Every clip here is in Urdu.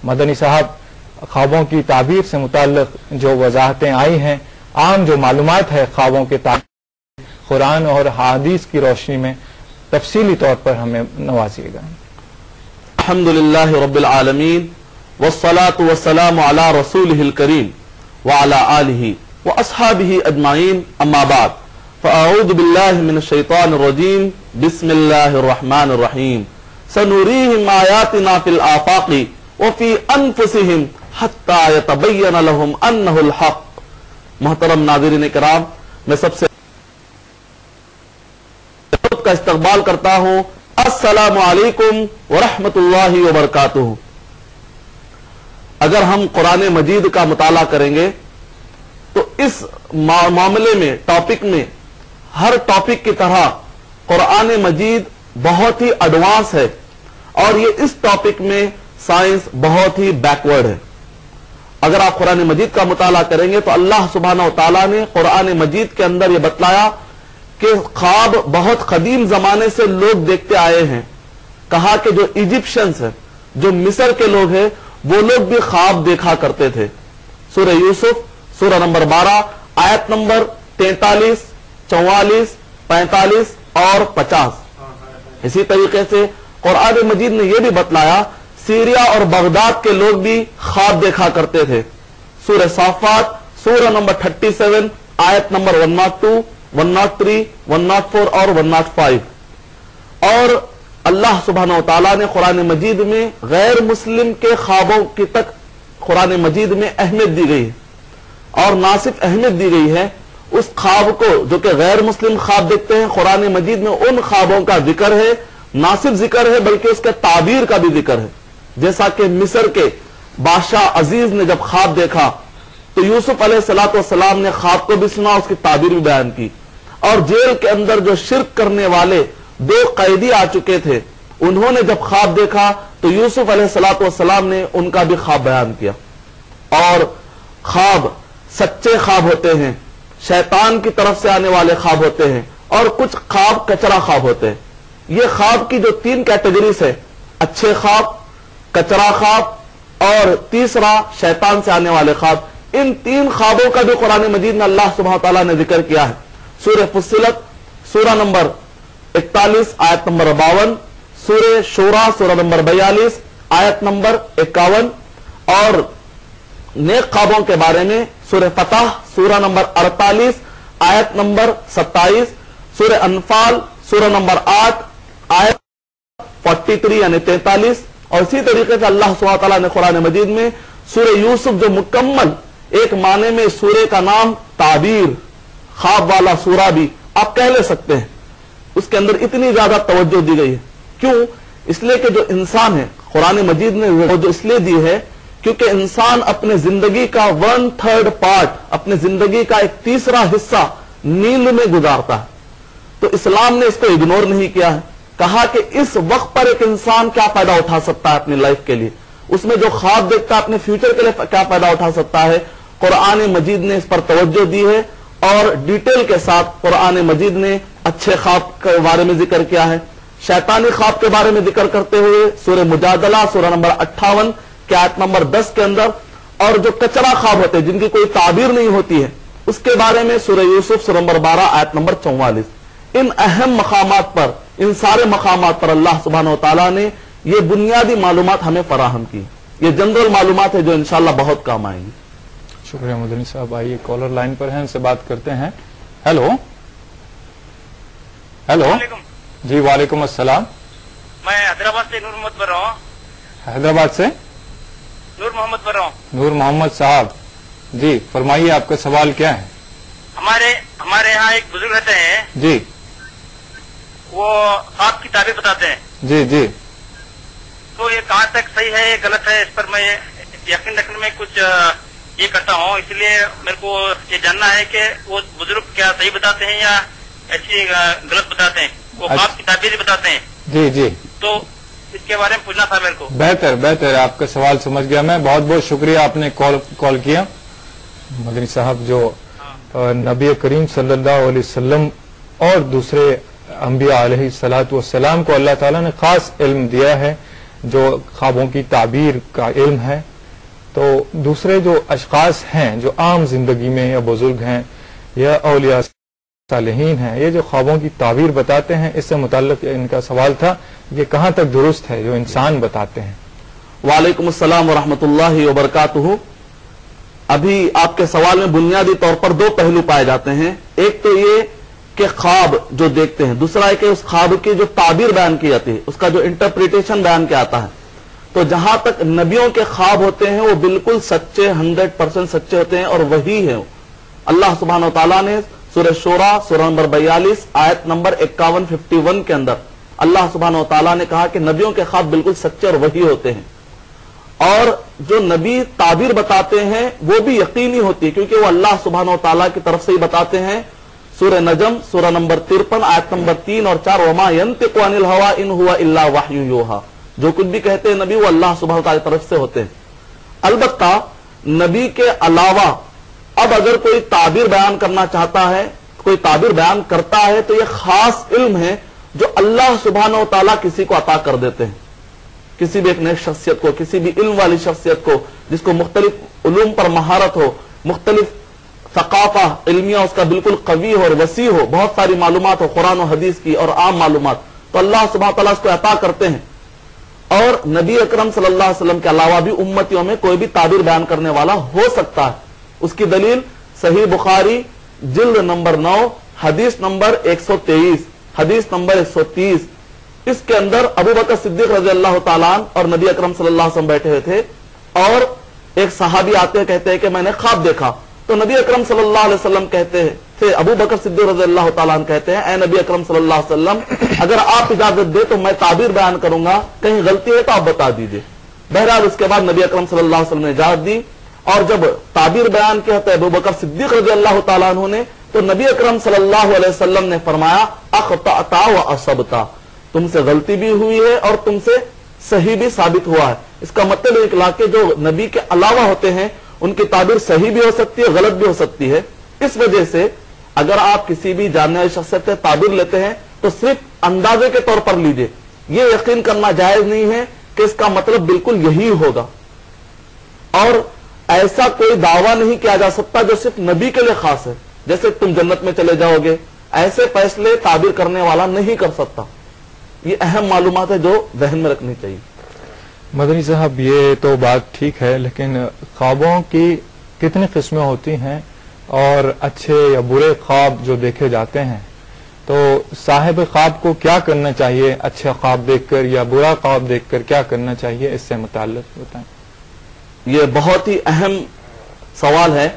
مدنی صاحب، خوابوں کی تعبیر سے متعلق جو وضاحتیں آئی ہیں، عام جو معلومات ہے خوابوں کے تعبیر قرآن اور حدیث کی روشنی میں تفصیلی طور پر ہمیں نوازیے گا۔ الحمدللہ رب العالمین والصلاة والسلام علی رسولہ الکریم وعلی آلہ واصحابہ اجمعین، اما بعد فاعوذ باللہ من الشیطان الرجیم، بسم اللہ الرحمن الرحیم، سنریہم آیاتنا فی الآفاق وفی انفسہم حتی یتبین لہم انہ الحق۔ محترم ناظرین کرام، میں سب سے کا استقبال کرتا ہوں، السلام علیکم ورحمۃ اللہ وبرکاتہ۔ اگر ہم قرآن مجید کا مطالعہ کریں گے تو اس معاملے میں، ٹاپک میں، ہر ٹاپک کی طرح قرآن مجید بہت ہی ایڈوانس ہے، اور یہ اس ٹاپک میں سائنس بہت ہی بیکورڈ ہے۔ اگر آپ قرآن مجید کا مطالعہ کریں گے تو اللہ سبحانہ و تعالیٰ نے قرآن مجید کے اندر یہ بتلایا کہ خواب بہت قدیم زمانے سے لوگ دیکھتے آئے ہیں۔ کہا کہ جو ایجپشنز ہیں، جو مصر کے لوگ ہیں، وہ لوگ بھی خواب دیکھا کرتے تھے۔ سورہ یوسف سورہ نمبر 12 آیت نمبر 43، 44، 45 اور 50۔ اسی طریقے سے قرآن مجید نے یہ بھی بتلایا سیریا اور بغداد کے لوگ بھی خواب دیکھا کرتے تھے۔ سورہ صافات سورہ نمبر 37 آیت نمبر 102، 103، 104 اور 105۔ اور اللہ سبحانہ وتعالیٰ نے قرآن مجید میں غیر مسلم کے خوابوں کی تک قرآن مجید میں اہمیت دی گئی ہے، اور نہ صرف اہمیت دی گئی ہے، اس خواب کو جو کہ غیر مسلم خواب دیکھتے ہیں، قرآن مجید میں ان خوابوں کا ذکر ہے، نہ صرف ذکر ہے بلکہ اس کے تعبیر کا بھی ذکر ہے۔ جیسا کہ مصر کے بادشاہ عزیز نے جب خواب دیکھا تو یوسف علیہ السلام نے خواب کو بھی سنا، اس کی تعبیر بھی بیان کی، اور جیل کے اندر جو شرک کرنے والے 2 قیدی آ چکے تھے، انہوں نے جب خواب دیکھا تو یوسف علیہ السلام نے ان کا بھی خواب بیان کیا۔ اور خواب سچے خواب ہوتے ہیں، شیطان کی طرف سے آنے والے خواب ہوتے ہیں، اور کچھ خواب کچرا خواب ہوتے ہیں۔ یہ خواب کی جو 3 کیٹیگریز ہے، اچھے خواب، کچرا خواب اور تیسرا شیطان سے آنے والے خواب، ان 3 خوابوں کا بھی قرآن مجید میں اللہ سبحانہ تعالیٰ نے ذکر کیا ہے۔ سورہ فصلت سورہ نمبر 41 آیت نمبر 52، سورہ شورا سورہ نمبر 42 آیت نمبر 51، اور نیک خوابوں کے بارے میں سورہ فتح سورہ نمبر 48 آیت نمبر 27، سورہ انفال سورہ نمبر 8 آیت 43 یعنی 43، اور اسی طریقے سے اللہ سبحانہ تعالیٰ نے قرآن مجید میں سورہ یوسف جو مکمل ایک معنی میں سورہ کا نام تعبیر، خواب والا سورہ بھی آپ کہہ لے سکتے ہیں، اس کے اندر اتنی زیادہ توجہ دی گئی ہے۔ کیوں؟ اس لیے کہ جو انسان ہے، قرآن مجید نے جو اس لیے دی ہے کیونکہ انسان اپنے زندگی کا 1/3 پارٹ، اپنے زندگی کا 1/3 حصہ نیند میں گزارتا ہے۔ تو اسلام نے اس کو اگنور نہیں کیا ہے، کہا کہ اس وقت پر ایک انسان کیا فائدہ اٹھا سکتا ہے اپنی لائف کے لیے، اس میں جو خواب دیکھتا ہے اپنے فیوچر کے لیے کیا فائدہ اٹھا سکتا ہے۔ قرآن مجید نے اس پر توجہ دی ہے، اور ڈیٹیل کے ساتھ قرآن مجید نے اچھے خواب کے بارے میں ذکر کیا ہے، شیطانی خواب کے بارے میں ذکر کرتے ہوئے سورہ مجادلہ سورہ نمبر 58 کے آیت نمبر 10 کے اندر، اور جو کچرا خواب ہوتے ہیں جن کی کوئی تعبیر نہیں ہوتی ہے، اس کے بارے میں سورہ یوسف سورہ نمبر 12 آیت نمبر 44۔ ان اہم مقامات پر، ان سارے مقامات پر اللہ سبحانہ و تعالیٰ نے یہ بنیادی معلومات ہمیں فراہم کی۔ یہ جنرل معلومات ہے جو انشاءاللہ بہت کام آئیں گی۔ شکریہ مدنی صاحب۔ آئیے کالر لائن پر ہیں، ان سے بات کرتے ہیں۔ ہیلو ہیلو، جی وعلیکم السلام۔ میں حیدرآباد سے نور محمد بول رہا ہوں۔ حیدرآباد سے نور محمد بول رہا ہوں۔ نور محمد صاحب، جی فرمائیے آپ کا سوال کیا ہے؟ ہمارے یہاں ایک بزرگ رہتے ہیں، جی وہ خواب کی تعبیر بتاتے ہیں۔ جی جی تو یہ کہاں تک صحیح ہے، غلط ہے، اس پر میں یقین رکھنے میں کچھ یہ کرتا ہوں، اس لیے میرے کو یہ جاننا ہے کہ وہ بزرگ کیا صحیح بتاتے ہیں یا ایسی غلط بتاتے ہیں، وہ خواب کی تعبیر بتاتے ہیں۔ جی جی، تو اس کے بارے میں پوچھنا تھا میرے کو۔ بہتر، آپ کا سوال سمجھ گیا میں، بہت بہت شکریہ آپ نے کال کیا۔ مدنی صاحب، جو نبی کریم صلی اللہ علیہ وسلم اور دوسرے انبیاء علیہ الصلوۃ والسلام کو اللہ تعالیٰ نے خاص علم دیا ہے جو خوابوں کی تعبیر کا علم ہے، تو دوسرے جو اشخاص ہیں جو عام زندگی میں یا بزرگ ہیں یا اولیاء صالحین ہیں، یہ جو خوابوں کی تعبیر بتاتے ہیں، اس سے متعلق ان کا سوال تھا، یہ کہاں تک درست ہے جو انسان بتاتے ہیں؟ وعلیکم السلام ورحمۃ اللہ وبرکاتہ۔ ابھی آپ کے سوال میں بنیادی طور پر دو پہلو پائے جاتے ہیں، ایک تو یہ کہ خواب جو دیکھتے ہیں، دوسرا ہے کہ اس خواب کی جو تعبیر بیان کی جاتی ہے، اس کا جو انٹرپریٹیشن بیان کیا آتا ہے۔ تو جہاں تک نبیوں کے خواب ہوتے ہیں وہ بالکل سچے، 100% سچے ہوتے ہیں، اور وہی ہے۔ اللہ سبحانہ و تعالیٰ نے سورہ شورى سورہ نمبر 42 آیت نمبر 51 کے اندر اللہ سبحانہ و تعالیٰ نے کہا کہ نبیوں کے خواب بالکل سچے اور وہی ہوتے ہیں، اور جو نبی تعبیر بتاتے ہیں وہ بھی یقینی ہوتی ہے، کیونکہ وہ اللہ سبحانہ و تعالیٰ کی طرف سے ہی بتاتے ہیں۔ سورہ نجم سورہ نمبر 53 آیت نمبر 3 اور 4، وما ينطق عن الهوى ان هو الا وحی یوحى، جو کچھ بھی کہتے ہیں نبی وہ اللہ سبحانہ و تعالیٰ کی طرف سے ہوتے ہیں۔ البتہ نبی کے علاوہ اب اگر کوئی تعبیر بیان کرنا چاہتا ہے، کوئی تعبیر بیان کرتا ہے، تو یہ خاص علم ہے جو اللہ سبحانہ و تعالیٰ کسی کو عطا کر دیتے ہیں، کسی بھی ایک نیک شخصیت کو، کسی بھی علم والی شخصیت کو، جس کو مختلف علوم پر مہارت ہو، مختلف ثقافہ علمیہ اس کا بالکل قوی ہو اور وسیع ہو، بہت ساری معلومات ہو قرآن و حدیث کی اور عام معلومات، تو اللہ سبحانہ و تعالیٰ اس کو عطا کرتے ہیں۔ اور نبی اکرم صلی اللہ علیہ وسلم کے علاوہ بھی امتیوں میں کوئی بھی تعبیر بیان کرنے والا ہو سکتا ہے۔ اس کی دلیل صحیح بخاری جلد نمبر 9 حدیث نمبر 123، حدیث نمبر 130، اس کے اندر ابو بکر صدیق رضی اللہ تعالیٰ عنہ اور نبی اکرم صلی اللہ علیہ وسلم بیٹھے ہوئے تھے، اور ایک صحابی آتے ہیں، کہتے ہیں کہ میں نے خواب دیکھا، تو نبی اکرم صلی اللہ علیہ وسلم کہتے تھے، ابو بکر صدیق رضی اللہ تعالیٰ عنہ کہتے ہیں، اے نبی اکرم صلی اللہ علیہ وسلم اگر آپ اجازت دے تو میں تعبیر بیان کروں گا، کہیں غلطی ہے تو آپ بتا دیجئے۔ بہرحال اس کے بعد نبی اکرم صلی اللہ علیہ وسلم نے اجازت دی، اور جب تعبیر بیان کیا تھا ابو بکر صدیق رضی اللہ تعالیٰ عنہ نے، تو نبی اکرم صلی اللہ علیہ وسلم نے فرمایا اخطأت و اصبت، تم سے غلطی بھی ہوئی ہے اور تم سے صحیح بھی ثابت ہوا ہے۔ اس کا مطلب نکلا کہ جو نبی کے علاوہ ہوتے ہیں ان کی تعبیر صحیح بھی ہو سکتی ہے، غلط بھی ہو سکتی ہے۔ اس وجہ سے اگر آپ کسی بھی جاننے والی شخصیت سے تعبیر لیتے ہیں تو صرف اندازے کے طور پر لیجئے، یہ یقین کرنا جائز نہیں ہے کہ اس کا مطلب بالکل یہی ہوگا، اور ایسا کوئی دعویٰ نہیں کیا جا سکتا جو صرف نبی کے لیے خاص ہے، جیسے تم جنت میں چلے جاؤ گے، ایسے فیصلے تعبیر کرنے والا نہیں کر سکتا۔ یہ اہم معلومات ہے جو ذہن میں رکھنی چاہیے۔ مدنی صاحب، یہ تو بات ٹھیک ہے، لیکن خوابوں کی کتنی قسمیں ہوتی ہیں، اور اچھے یا برے خواب جو دیکھے جاتے ہیں، تو صاحب خواب کو کیا کرنا چاہیے؟ اچھا خواب دیکھ کر یا برا خواب دیکھ کر کیا کرنا چاہیے؟ اس سے متعلق بتائیں۔ یہ بہت ہی اہم سوال ہے۔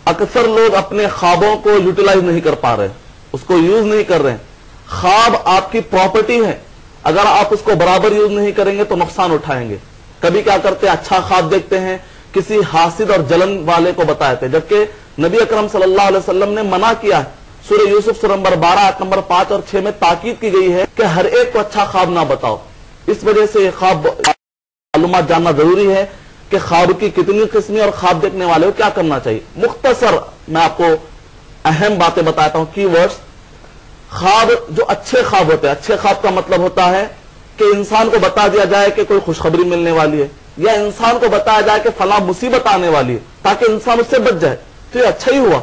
اکثر لوگ اپنے خوابوں کو یوٹیلائز نہیں کر پا رہے، اس کو یوز نہیں کر رہے۔ خواب آپ کی پراپرٹی ہے، اگر آپ اس کو برابر یوز نہیں کریں گے تو نقصان اٹھائیں گے۔ کبھی کیا کرتے ہیں، اچھا خواب دیکھتے ہیں، کسی حاسد اور جلن والے کو بتائے تھے، جبکہ نبی اکرم صلی اللہ علیہ وسلم نے منع کیا ہے۔ سورہ یوسف سورہ نمبر 12 آیت نمبر 5 اور 6 میں تاکید کی گئی ہے کہ ہر ایک کو اچھا خواب نہ بتاؤ۔ اس وجہ سے یہ خواب معلومات جاننا ضروری ہے کہ خواب کی کتنی قسمیں اور خواب دیکھنے والے کو کیا کرنا چاہیے۔ مختصر میں آپ کو اہم باتیں بتاتا ہوں، کی ورڈز۔ خواب جو اچھے خواب ہوتے ہیں، اچھے خواب کا مطلب ہوتا ہے کہ انسان کو بتا دیا جائے کہ کوئی خوشخبری ملنے والی ہے، یا انسان کو بتایا جائے کہ فلاں مصیبت آنے والی ہے تاکہ انسان اس سے بچ جائے، تو یہ اچھا ہی ہوا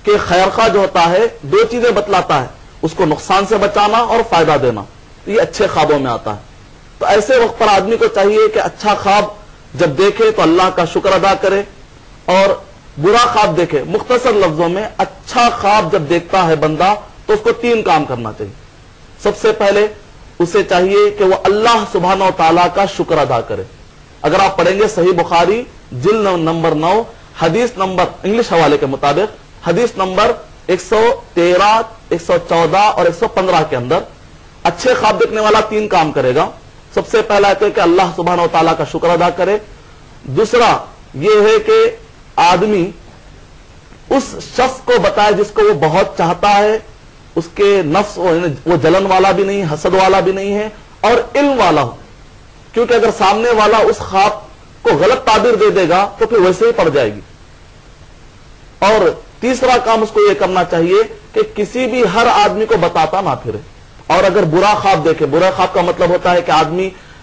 کہ خیر خواہ جو ہوتا ہے دو چیزیں بتلاتا ہے، اس کو نقصان سے بچانا اور فائدہ دینا، تو یہ اچھے خوابوں میں آتا ہے۔ تو ایسے وقت پر آدمی کو چاہیے کہ اچھا خواب جب دیکھے تو اللہ کا شکر ادا کرے، اور برا خواب دیکھے۔ مختصر لفظوں میں اچھا خواب جب دیکھتا ہے بندہ تو اس کو 3 کام کرنا چاہیے۔ سب سے پہلے اسے چاہیے کہ وہ اللہ سبحانہ و تعالیٰ کا شکر ادا کرے۔ اگر آپ پڑھیں گے صحیح بخاری جلد نمبر 9 حدیث نمبر انگلش حوالے کے مطابق حدیث نمبر 113 114 اور 115 کے اندر اچھے خواب دیکھنے والا 3 کام کرے گا۔ سب سے پہلا ہے کہ اللہ سبحانہ و تعالیٰ کا شکر ادا کرے۔ دوسرا یہ ہے کہ آدمی اس شخص کو بتائے جس کو وہ بہت چاہتا ہے، اس کے نفس وہ جلن والا بھی نہیں، حسد والا بھی نہیں ہے، اور علم والا ہو، کیونکہ اگر سامنے والا اس خواب کو غلط تعبیر دے دے گا تو پھر ویسے ہی پڑ جائے گی۔ اور تیسرا کام اس کو یہ کرنا چاہیے کہ کسی بھی ہر آدمی کو بتاتا نہ پھرے، اور اگر برا خواب دیکھے، برا خواب کا مطلب ہوتا ہے کہ آدمی